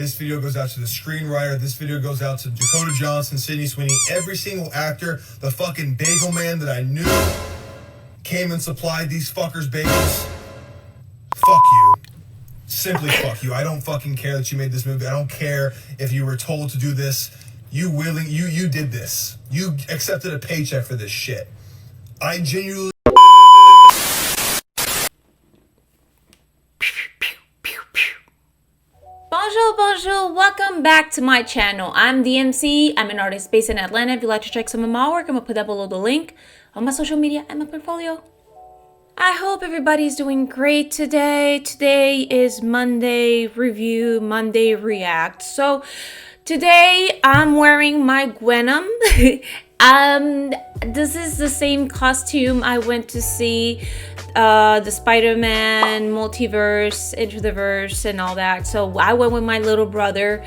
This video goes out to the screenwriter. This video goes out to Dakota Johnson, Sydney Sweeney, every single actor. The fucking bagel man that I knew came and supplied these fuckers bagels. Fuck you. Simply fuck you. I don't fucking care that you made this movie. I don't care if you were told to do this. You did this. You accepted a paycheck for this shit. I genuinely... Bonjour, welcome back to my channel. I'm DMC. I'm an artist based in Atlanta. If you'd like to check some of my work, I'm gonna put that below the link on my social media and my portfolio. I hope everybody's doing great today. Today is Monday Review, Monday React. So today I'm wearing my Gwenom. This is the same costume I went to see the Spider-Man multiverse, Into the Verse and all that. So I went with my little brother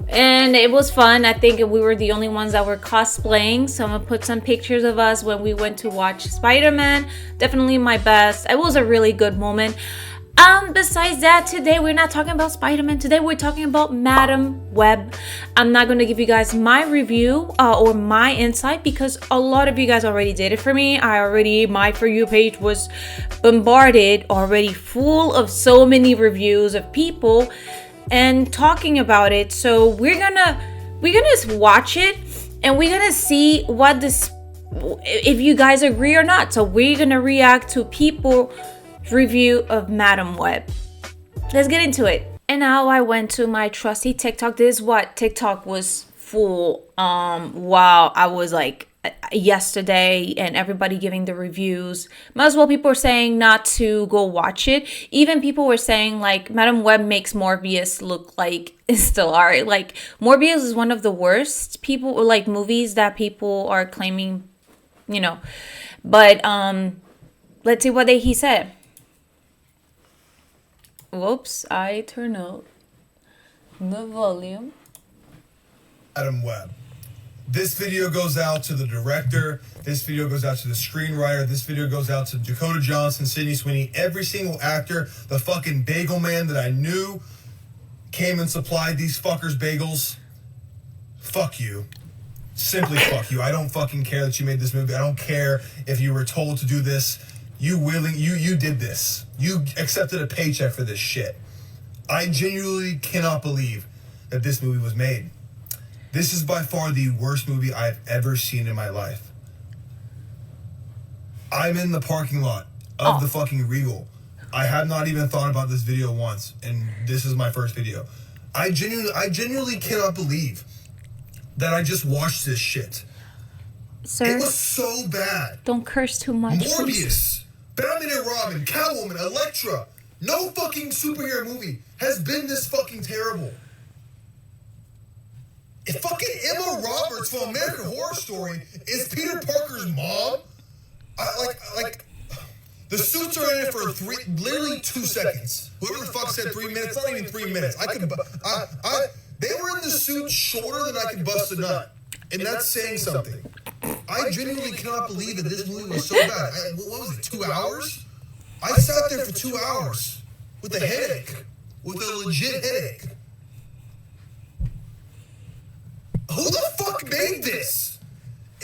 and it was fun. I think we were the only ones that were cosplaying. So I'm gonna put some pictures of us when we went to watch Spider-Man. Definitely my best. It was a really good moment. Besides that, today we're not talking about Spider-Man. Today we're talking about Madame Web. I'm not going to give you guys my review or my insight because a lot of you guys already did it for me. My For You page was bombarded already, full of so many reviews of people and talking about it. So we're gonna watch it and we're gonna see what if you guys agree or not. So we're gonna react to people review of Madame Web. Let's get into it. And now I went to my trusty TikTok. This is what TikTok was full. Wow, I was like yesterday and everybody giving the reviews. Might as well people were saying not to go watch it. Even people were saying like Madame Web makes Morbius look like it's still alright. Like Morbius is one of the worst people like movies that people are claiming, you know. But let's see what he said. Whoops, I turn up the volume. Madame Web. This video goes out to the director. This video goes out to the screenwriter. This video goes out to Dakota Johnson, Sydney Sweeney, every single actor. The fucking bagel man that I knew came and supplied these fuckers bagels. Fuck you. Simply fuck you. I don't fucking care that you made this movie. I don't care if you were told to do this. You did this. You accepted a paycheck for this shit. I genuinely cannot believe that this movie was made. This is by far the worst movie I've ever seen in my life. I'm in the parking lot of the fucking Regal. I have not even thought about this video once, and this is my first video. I genuinely cannot believe that I just watched this shit. Sir, it was so bad. Don't curse too much. Morbius, please. Batman and Robin, Catwoman, Elektra. No fucking superhero movie has been this fucking terrible. If fucking Emma Roberts from American Horror Story is Peter Parker's mom, the suits are in it for literally 2 seconds. Whoever the fuck said 3 minutes, not even 3 minutes. They were in the suit shorter than I could bust a nut. And that's saying something. I genuinely cannot believe that this movie was so bad. What was it, 2 hours? I sat there for 2 hours with a headache. With a legit headache. Who the fuck made this?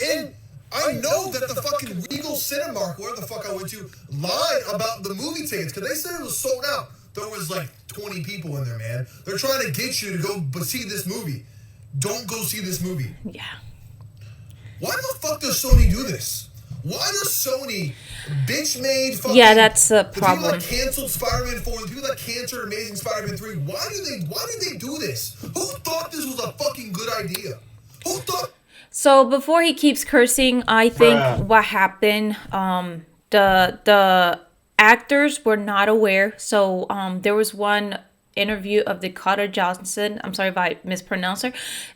And I know that the fucking Regal Cinemark, where the fuck I went to, lied about the movie tickets because they said it was sold out. There was like 20 people in there, man. They're trying to get you to go see this movie. Don't go see this movie. Yeah. Why the fuck does Sony do this? Why does Sony bitch-made fucking... Yeah, that's a problem. The people that canceled Spider-Man 4, the people that canceled Amazing Spider-Man 3, why did they do this? Who thought this was a fucking good idea? Who thought... So before he keeps cursing, I think what happened, the actors were not aware. So there was one interview of Dakota Johnson. I'm sorry if I mispronounced her.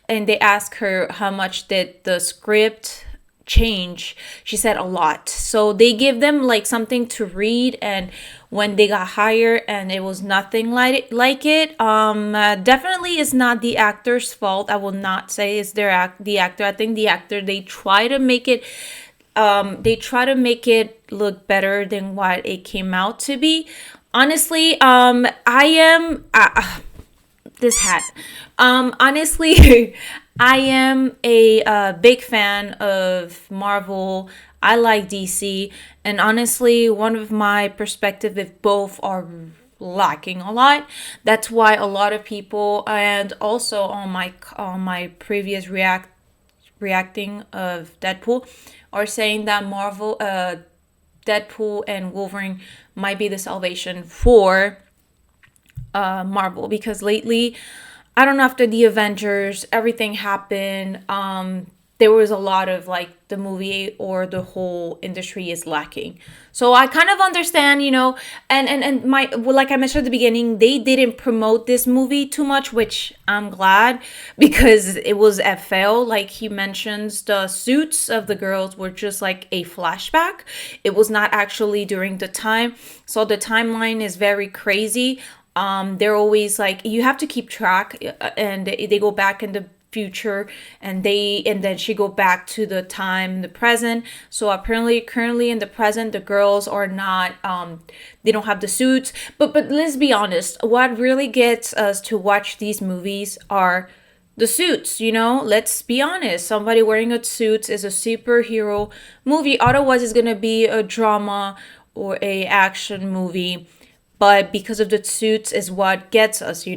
And they asked her how much did the script change. She said a lot. So they give them like something to read, and when they got hired and it was nothing like it, definitely is not the actor's fault. I will not say it's the actor. I think the actor, they try to make it look better than what it came out to be. Honestly, this hat. Honestly, I am a big fan of Marvel. I like DC, and honestly, one of my perspective, if both are lacking a lot, that's why a lot of people, and also on my previous reacting of Deadpool, are saying that Deadpool and Wolverine might be the salvation for Marvel, because lately, I don't know, after the Avengers, everything happened. There was a lot of like the movie or the whole industry is lacking. So I kind of understand, and my, well, like I mentioned at the beginning, they didn't promote this movie too much, which I'm glad, because it was a fail. Like he mentions, the suits of the girls were just like a flashback. It was not actually during the time. So the timeline is very crazy. They're always like, you have to keep track, and they go back in the future, and then she go back to the time, the present. So apparently currently in the present, the girls are not, they don't have the suits, but let's be honest, what really gets us to watch these movies are the suits. Let's be honest, somebody wearing a suit is a superhero movie, otherwise it's gonna be a drama or a action movie, but because of the suits is what gets us.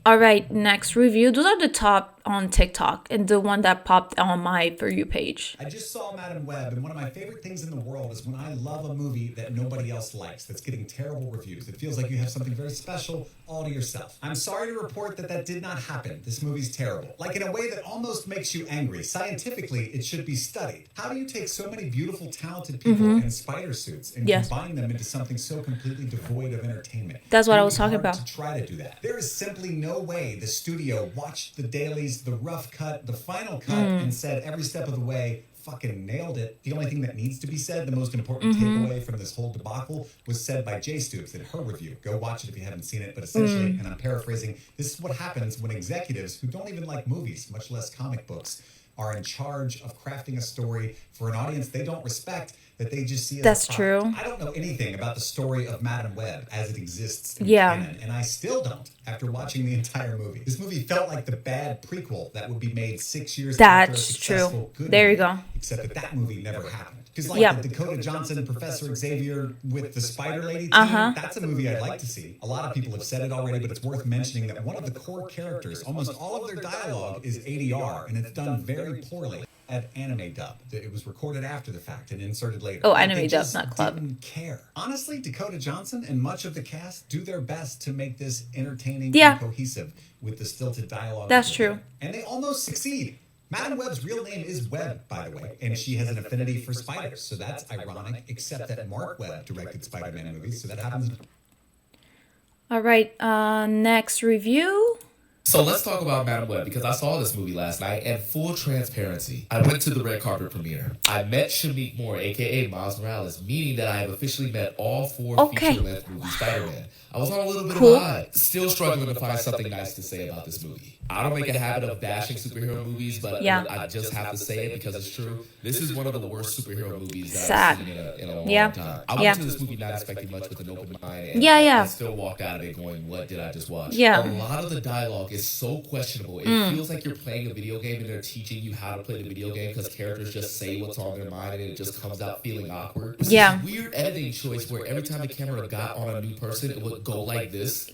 All right, next review. Those are the top on TikTok and the one that popped on my For You page. I just saw Madam Web, and one of my favorite things in the world is when I love a movie that nobody else likes, that's getting terrible reviews. It feels like you have something very special all to yourself. I'm sorry to report that did not happen. This movie's terrible. Like in a way that almost makes you angry. Scientifically, it should be studied. How do you take so many beautiful, talented people in spider suits and combine them into something so completely devoid of entertainment? That's what I was talking about. To try to do that. There is simply no way the studio watched the dailies, the rough cut, the final cut, and said every step of the way, fucking nailed it. The only thing that needs to be said, the most important takeaway from this whole debacle, was said by Jay Stoops in her review. Go watch it if you haven't seen it. But essentially, and I'm paraphrasing, this is what happens when executives who don't even like movies, much less comic books, are in charge of crafting a story for an audience they don't respect, that they just see as That's a true. I don't know anything about the story of Madam Web as it exists in canon, and I still don't after watching the entire movie. This movie felt like the bad prequel that would be made 6 years after a successful good There movie, you go. except that movie never happened. Because the Dakota Johnson, Professor Xavier with the Spider Lady team, that's a movie I'd like to see. A lot of people have said it already, but it's worth mentioning that one of the core characters, almost all of their dialogue is ADR, and it's done very poorly at Anime Dub. It was recorded after the fact and inserted later. Oh, Anime Dub, not Club. Didn't care. Honestly, Dakota Johnson and much of the cast do their best to make this entertaining and cohesive with the stilted dialogue. That's true. And they almost succeed. Madam Web's real name is Webb, by the way, and she has an affinity for spiders, so that's ironic, except that Mark Webb directed Spider-Man movies, so that happens. All right, next review. So let's talk about Madam Web, because I saw this movie last night, and full transparency, I went to the red carpet premiere. I met Shameik Moore, aka Miles Morales, meaning that I have officially met all four feature-length movie Spider-Man. I was on a little bit of a high, still struggling to find something nice to say about this movie. I don't make a habit of bashing superhero movies, but I just have to say it because it's true. This is one of the worst superhero movies that I've seen in a long time. I went to this movie not expecting much with an open mind, and still walked out of it going, what did I just watch? A lot of the dialogue is so questionable. It feels like you're playing a video game and they're teaching you how to play the video game because characters just say what's on their mind and it just comes out feeling awkward. It's this weird editing choice where every time the camera got on a new person, it would go like this.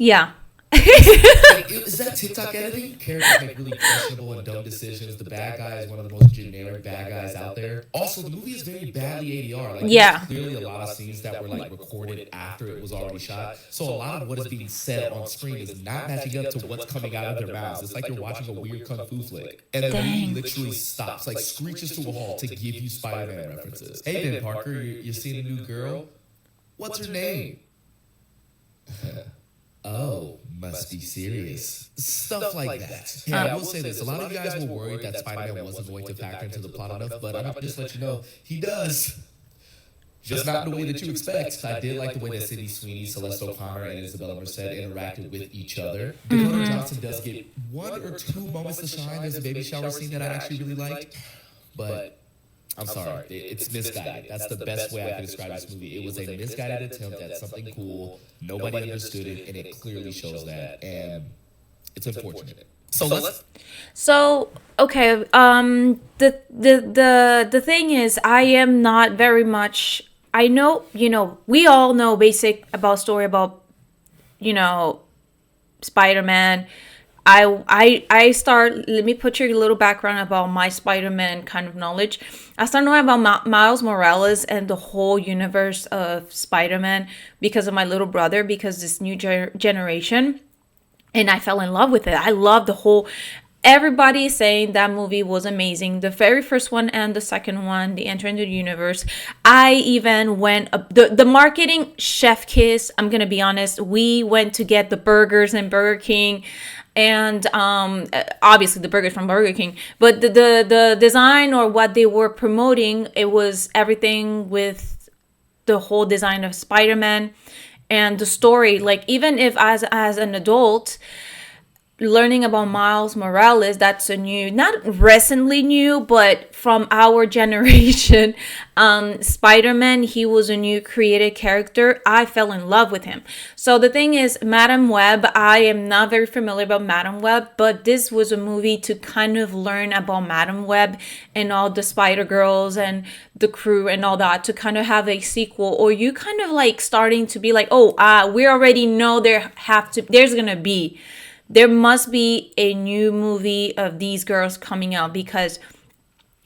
Is that TikTok editing? Characters make really questionable and dumb decisions. The bad guy is one of the most generic bad guys out there. Also, the movie is very badly ADR. There's clearly a lot of scenes that were recorded after it was already shot. So a lot of what is being said on screen is not matching up to what's coming out of their mouths. It's like you're watching a weird kung fu flick. And the movie literally stops, screeches to a halt to give you Spider-Man references. Hey, Ben Parker, you're seeing a new girl? What's her name? Oh, must be serious. Stuff like that. Yeah, I will say this. A lot of you guys were worried that Spider-Man wasn't going to factor into the plot enough, but I'm going to just let you know, he does. Just not in the way that you expect. I did like the way that Sydney Sweeney, Celeste O'Connor, and Isabella Merced interacted with each other. Dakota Johnson does get one or two moments to shine. There's a baby shower scene that I actually really liked, but I'm sorry. It's misguided. That's the best way I can describe this movie. It was a misguided attempt at something cool. Nobody understood it, and it clearly shows that. And it's unfortunate. So okay, the thing is, I am not very much. I know, we all know basic about story about, Spider-Man. I start. Let me put you a little background about my Spider-Man kind of knowledge. I started knowing about Miles Morales and the whole universe of Spider-Man because of my little brother, because this new generation, and I fell in love with it. I love the whole. Everybody is saying that movie was amazing. The very first one and the second one, the Enter into the Universe. I even went the marketing chef kiss. I'm gonna be honest. We went to get the burgers in Burger King, and obviously the burgers from Burger King. But the design or what they were promoting, it was everything with the whole design of Spider-Man and the story. Like, even if as an adult, learning about Miles Morales, that's a new, not recently new, but from our generation, Spider-Man, he was a new created character. I fell in love with him. So the thing is, Madam Web, I am not very familiar about Madam Web, but this was a movie to kind of learn about Madam Web and all the Spider-Girls and the crew and all that, to kind of have a sequel, or you kind of like starting to be like, we already know there must be a new movie of these girls coming out, because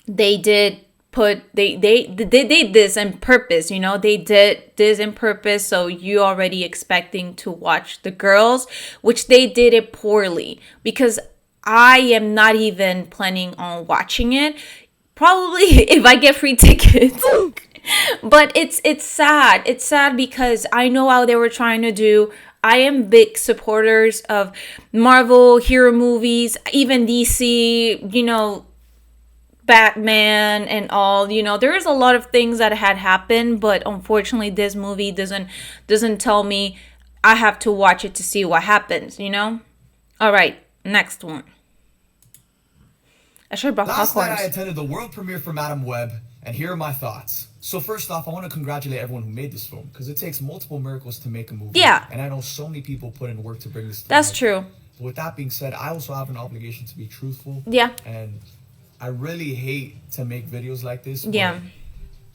they did this on purpose, they did this on purpose, so you already expecting to watch the girls, which they did it poorly, because I am not even planning on watching it, probably if I get free tickets. But it's sad. It's sad because I know how they were trying to do. I am big supporters of Marvel hero movies, even DC, Batman and all. There is a lot of things that had happened, but unfortunately this movie doesn't tell me I have to watch it to see what happens, All right, next one. I should have brought Last popcorn. night I attended the world premiere for Madam Web, and here are my thoughts. So first off, I want to congratulate everyone who made this film, because it takes multiple miracles to make a movie. Yeah. And I know so many people put in work to bring this to That's life. true. But with that being said, I also have an obligation to be truthful. Yeah. And I really hate to make videos like this. Yeah.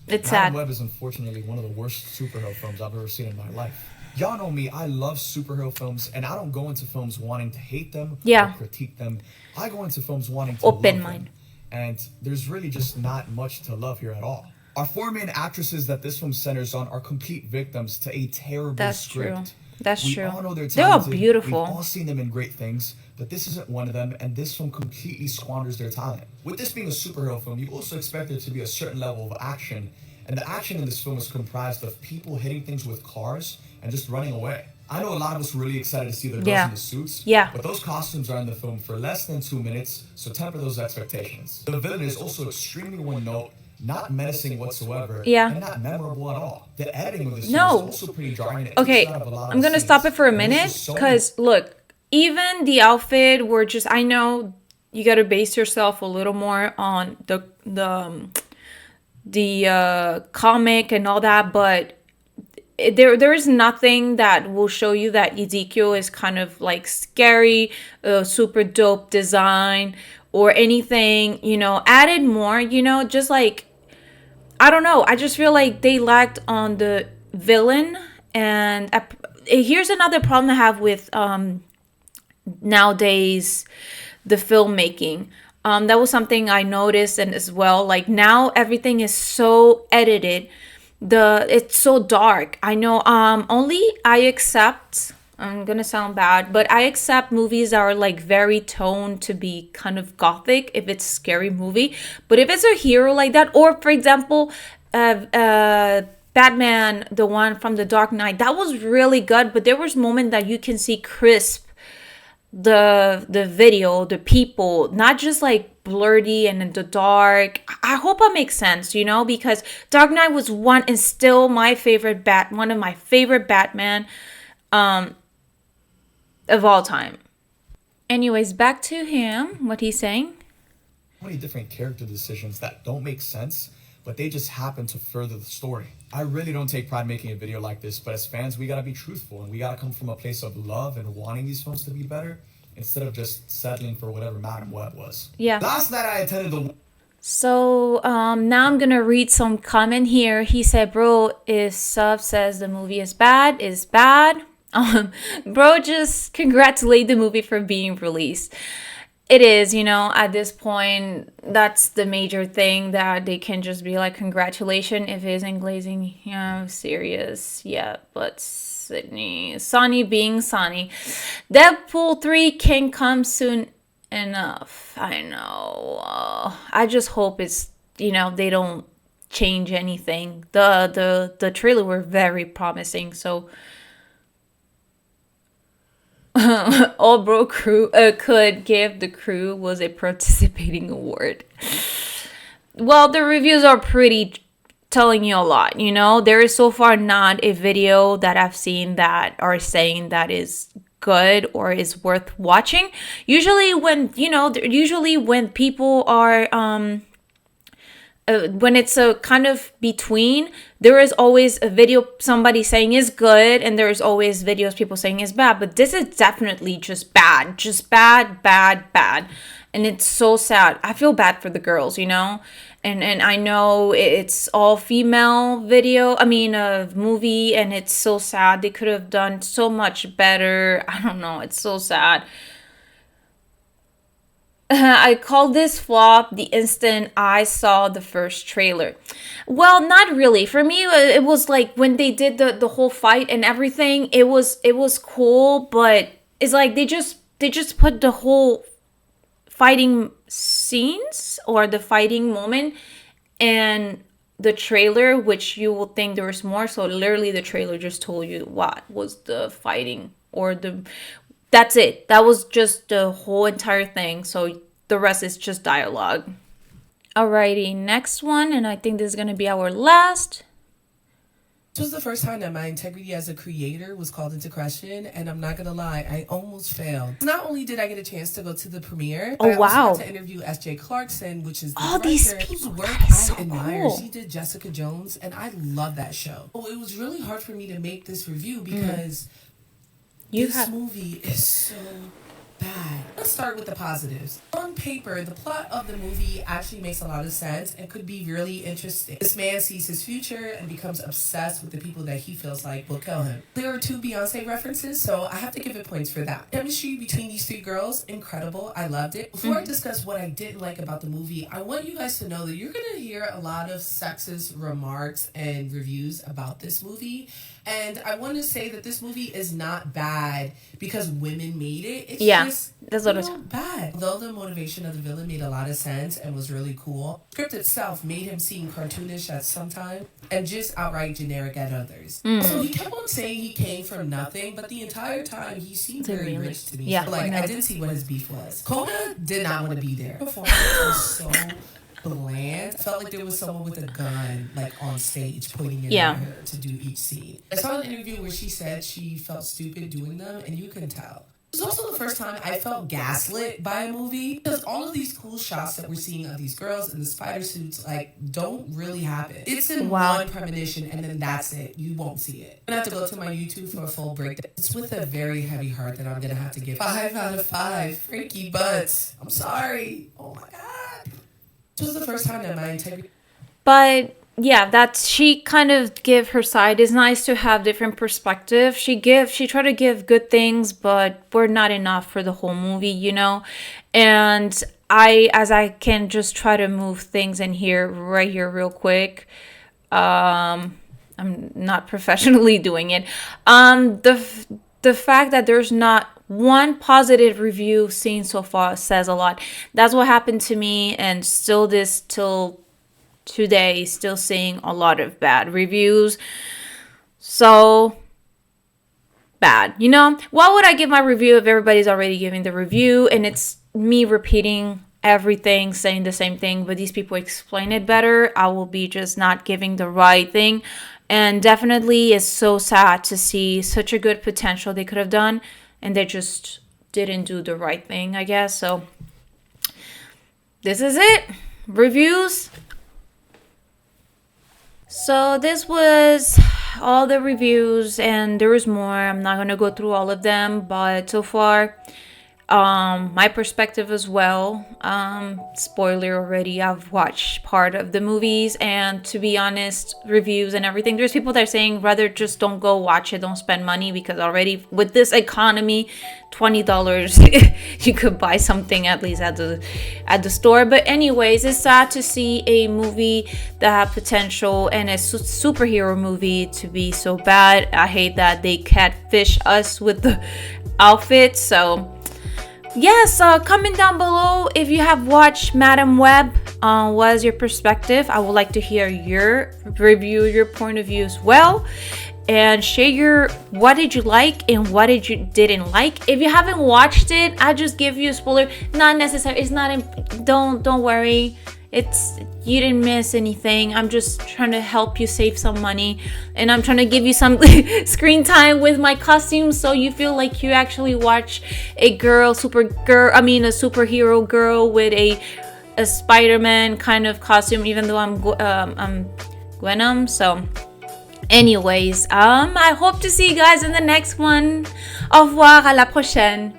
It's Madam sad. Web is unfortunately one of the worst superhero films I've ever seen in my life. Y'all know me, I love superhero films, and I don't go into films wanting to hate them Yeah. or critique them. I go into films wanting to Open love mind. them. And there's really just not much to love here at all. Our four main actresses that this film centers on are complete victims to a terrible That's script. true. That's we true. all know they're They're all talented. beautiful. We've all seen them in great things, but this isn't one of them, and this film completely squanders their talent. With this being a superhero film, you also expect there to be a certain level of action, and the action in this film is comprised of people hitting things with cars and just running away. I know a lot of us were really excited to see the girls in the suits, but those costumes are in the film for less than 2 minutes, so temper those expectations. The villain is also extremely one-note, not menacing whatsoever, and not memorable at all. The editing of this film is also pretty jarring. Okay, I'm gonna stop it for a minute, because look, even the outfit were just, I know you gotta base yourself a little more on the comic and all that, but there is nothing that will show you that Ezekiel is kind of like scary, super dope design or anything, added more, just like, I don't know. I just feel like they lacked on the villain. And here's another problem I have with nowadays the filmmaking. That was something I noticed, and as well, like now everything is so edited. It's so dark. I know only I accept, I'm gonna sound bad, but I accept movies that are like very toned to be kind of gothic if it's a scary movie. But if it's a hero like that, or for example, Batman, the one from The Dark Knight, that was really good, but there was moment that you can see crisp the video, the people, not just like blurry and in the dark. I hope that makes sense, because Dark Knight was one and still my favorite one of my favorite Batman of all time. Anyways, back to him, what he's saying. So many different character decisions that don't make sense, but they just happen to further the story. I really don't take pride making a video like this, but as fans, we gotta be truthful and we gotta come from a place of love and wanting these films to be better instead of just settling for whatever Madam Web was. Yeah. Last night I attended the... So now I'm gonna read some comment here. He said, bro, if Sub says the movie is bad, it's bad. Bro, just congratulate the movie for being released. It is, you know, at this point, that's the major thing, that they can just be like, congratulations if it isn't glazing, you know, serious. Yeah, but Sonny being Sonny. Deadpool 3 can come soon enough. I know. I just hope it's, you know, they don't change anything. The trailer were very promising, so all bro crew could give the crew was a participating award. Well, the reviews are pretty telling you a lot, you know. There is so far not a video that I've seen that are saying that is good or is worth watching. Usually when, you know, when people are when it's a kind of between, there is always a video somebody saying is good and there's always videos people saying is bad, but this is definitely just bad, bad, and it's so sad. I feel bad for the girls, you know, and I know it's all female movie, and it's so sad. They could have done so much better. I don't know, it's so sad. I called this flop the instant I saw the first trailer. Well, not really. For me, it was like when they did the whole fight and everything, it was cool, but it's like they just put the whole fighting scenes or the fighting moment and the trailer, which you will think there was more. So literally the trailer just told you what was the fighting or that's it. That was just the whole entire thing. So the rest is just dialogue. Alrighty, next one. And I think this is going to be our last. This was the first time that my integrity as a creator was called into question, and I'm not gonna lie, I almost failed. Not only did I get a chance to go to the premiere, oh I wow, also got to interview S.J. Clarkson, which is the director these people, whose work that is I so admire. cool. She did Jessica Jones, and I love that show. Oh, it was really hard for me to make this review because this movie is so bad. Let's start with the positives. On paper, the plot of the movie actually makes a lot of sense and could be really interesting. This man sees his future and becomes obsessed with the people that he feels like will kill him. There are 2 Beyonce references, so I have to give it points for that. Chemistry between these 3 girls, incredible. I loved it. Before I discuss what I didn't like about the movie, I want you guys to know that you're going to hear a lot of sexist remarks and reviews about this movie. And I want to say that this movie is not bad because women made it. It's just that's what it's bad. Though the motivation of the villain made a lot of sense and was really cool, the script itself made him seem cartoonish at some time and just outright generic at others. So he kept on saying he came from nothing, but the entire time he seemed very rich to me. Yeah, So, I didn't see what his beef was. Coda did not want to be there. The performance was so bland. I felt like there was someone with a gun on stage pointing it at her to do each scene. I saw an interview where she said she felt stupid doing them, and you can tell. It was also the first time I felt gaslit by a movie because all of these cool shots that we're seeing of these girls in the spider suits don't really happen. It's in one premonition and then that's it. You won't see it. I'm gonna have to go to my YouTube for a full breakdown. It's with a very heavy heart that I'm gonna have to give 5 out of 5 freaky butts. I'm sorry. Oh my god. This was the first time that my integrity. But yeah, she kind of give her side. It's nice to have different perspective. She try to give good things, but we're not enough for the whole movie, you know. And I can just try to move things in here right here real quick. I'm not professionally doing it. The fact that there's not one positive review seen so far says a lot. That's what happened to me, and still till today, still seeing a lot of bad reviews. So bad, you know. Why would I give my review if everybody's already giving the review and it's me repeating everything, saying the same thing, but these people explain it better? I will be just not giving the right thing. And definitely it's so sad to see such a good potential they could have done and they just didn't do the right thing, I guess. So this is it. Reviews So this was all the reviews, and there is more. I'm not gonna go through all of them, but so far, my perspective as well. Spoiler already, I've watched part of the movies, and to be honest, reviews and everything, there's people that are saying rather just don't go watch it, don't spend money, because already with this economy, $20 you could buy something at least at the store. But anyways, it's sad to see a movie that had potential and a superhero movie to be so bad. I hate that they catfish us with the outfits. So yes, comment down below if you have watched Madame Web. What is your perspective? I would like to hear your review, your point of view as well, and share your what did you like and what did you didn't like. If you haven't watched it, I just give you a spoiler. Not necessary. It's not. Don't worry. You didn't miss anything. I'm just trying to help you save some money, and I'm trying to give you some screen time with my costumes, so you feel like you actually watch a superhero girl with a Spider-Man kind of costume, even though I'm Gwenom. So anyways, I hope to see you guys in the next one. Au revoir, à la prochaine.